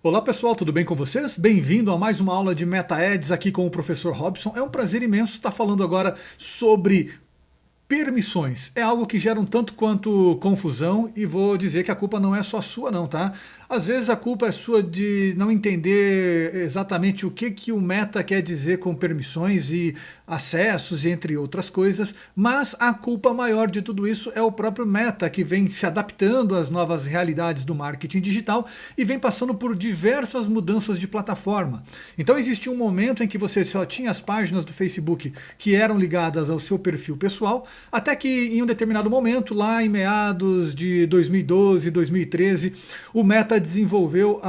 Olá pessoal, tudo bem com vocês? Bem-vindo a mais uma aula de Meta Ads aqui com o professor Robson. É um prazer imenso estar falando agora sobre permissões. É algo que gera um tanto quanto confusão e vou dizer que a culpa não é só sua não, tá? Às vezes a culpa é sua de não entender exatamente o que o Meta quer dizer com permissões e acessos, entre outras coisas, mas a culpa maior de tudo isso é o próprio Meta, que vem se adaptando às novas realidades do marketing digital e vem passando por diversas mudanças de plataforma. Então existia um momento em que você só tinha as páginas do Facebook que eram ligadas ao seu perfil pessoal, até que em um determinado momento, lá em meados de 2012, 2013, o Meta desenvolveu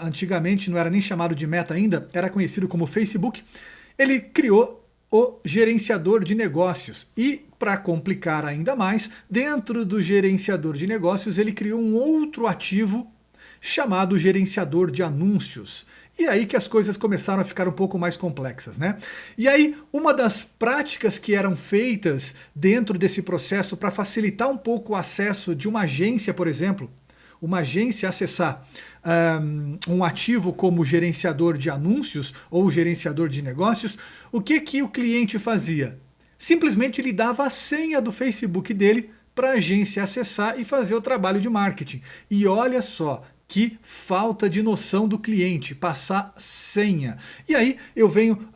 antigamente não era nem chamado de Meta ainda, era conhecido como Facebook. Ele criou o gerenciador de negócios e, para complicar ainda mais, dentro do gerenciador de negócios ele criou um outro ativo chamado gerenciador de anúncios. E aí que as coisas começaram a ficar um pouco mais complexas, né? E aí, uma das práticas que eram feitas dentro desse processo para facilitar um pouco o acesso de uma agência, por exemplo, uma agência acessar um ativo como gerenciador de anúncios ou gerenciador de negócios, o que o cliente fazia? Simplesmente ele dava a senha do Facebook dele para a agência acessar e fazer o trabalho de marketing. E olha só, que falta de noção do cliente, passar senha. E aí eu venho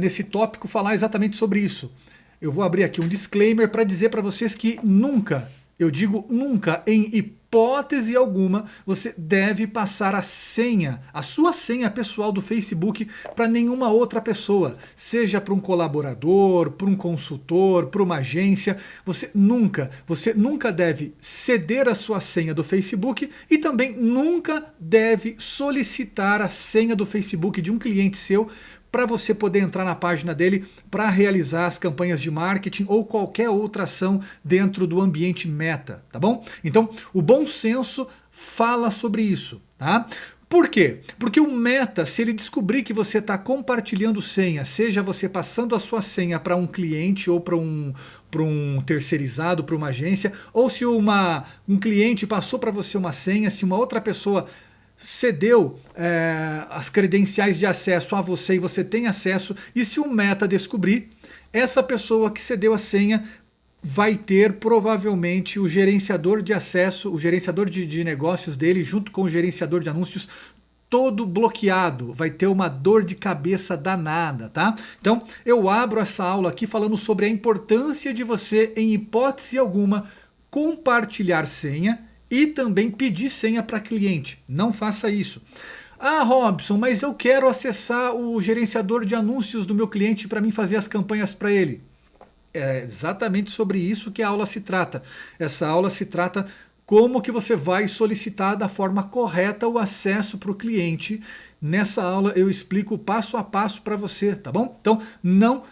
nesse tópico falar exatamente sobre isso. Eu vou abrir aqui um disclaimer para dizer para vocês que nunca, eu digo nunca, em hipótese alguma, você deve passar a senha, a sua senha pessoal do Facebook para nenhuma outra pessoa, seja para um colaborador, para um consultor, para uma agência. Você nunca deve ceder a sua senha do Facebook e também nunca deve solicitar a senha do Facebook de um cliente seu para você poder entrar na página dele para realizar as campanhas de marketing ou qualquer outra ação dentro do ambiente Meta, tá bom? Então, o bom senso fala sobre isso, tá? Por quê? Porque o Meta, se ele descobrir que você está compartilhando senha, seja você passando a sua senha para um cliente ou para um terceirizado, para uma agência, ou se um cliente passou para você uma senha, se uma outra pessoa cedeu as credenciais de acesso a você e você tem acesso, e se o Meta descobrir, essa pessoa que cedeu a senha vai ter provavelmente o gerenciador de acesso, o gerenciador de negócios dele junto com o gerenciador de anúncios todo bloqueado, vai ter uma dor de cabeça danada, tá? Então eu abro essa aula aqui falando sobre a importância de você, em hipótese alguma, compartilhar senha e também pedir senha para cliente. Não faça isso. Ah, Robson, mas eu quero acessar o gerenciador de anúncios do meu cliente para mim fazer as campanhas para ele. É exatamente sobre isso que a aula se trata. Essa aula se trata como que você vai solicitar da forma correta o acesso para o cliente. Nessa aula eu explico passo a passo para você, tá bom? Então não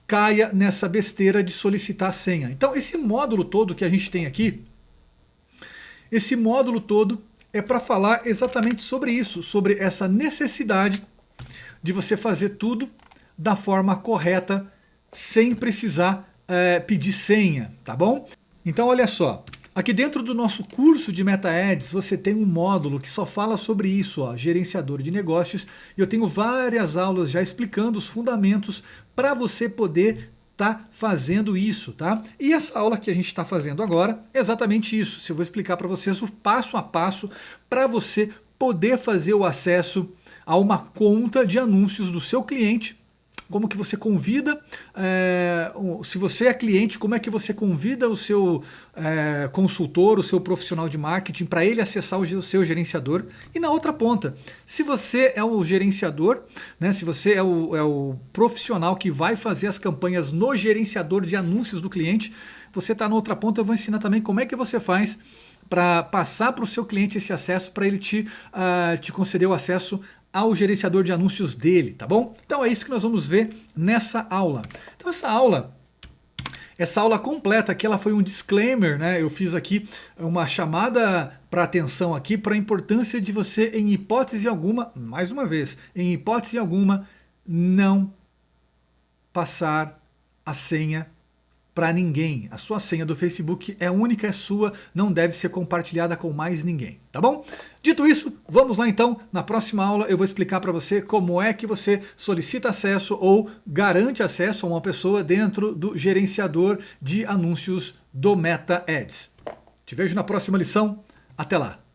caia nessa besteira de solicitar a senha. Então esse módulo todo que a gente tem aqui, esse módulo todo é para falar exatamente sobre isso, sobre essa necessidade de você fazer tudo da forma correta, sem precisar pedir senha, tá bom? Então olha só, aqui dentro do nosso curso de Meta Ads, você tem um módulo que só fala sobre isso, ó, gerenciador de negócios, e eu tenho várias aulas já explicando os fundamentos para você poder tá fazendo isso, tá? E essa aula que a gente está fazendo agora é exatamente isso. Eu vou explicar para vocês o passo a passo para você poder fazer o acesso a uma conta de anúncios do seu cliente. Como que você convida, se você é cliente, como é que você convida o seu consultor, o seu profissional de marketing para ele acessar o seu gerenciador. E na outra ponta, se você é o gerenciador, né, se você é o profissional que vai fazer as campanhas no gerenciador de anúncios do cliente, você está na outra ponta, eu vou ensinar também como é que você faz para passar para o seu cliente esse acesso, para ele te conceder o acesso ao gerenciador de anúncios dele, tá bom? Então é isso que nós vamos ver nessa aula. Então essa aula completa aqui, ela foi um disclaimer, né? Eu fiz aqui uma chamada para atenção aqui para a importância de você, em hipótese alguma, mais uma vez, em hipótese alguma, não passar a senha para ninguém. A sua senha do Facebook é única, é sua, não deve ser compartilhada com mais ninguém, tá bom? Dito isso, vamos lá então. Na próxima aula eu vou explicar para você como é que você solicita acesso ou garante acesso a uma pessoa dentro do gerenciador de anúncios do Meta Ads. Te vejo na próxima lição. Até lá!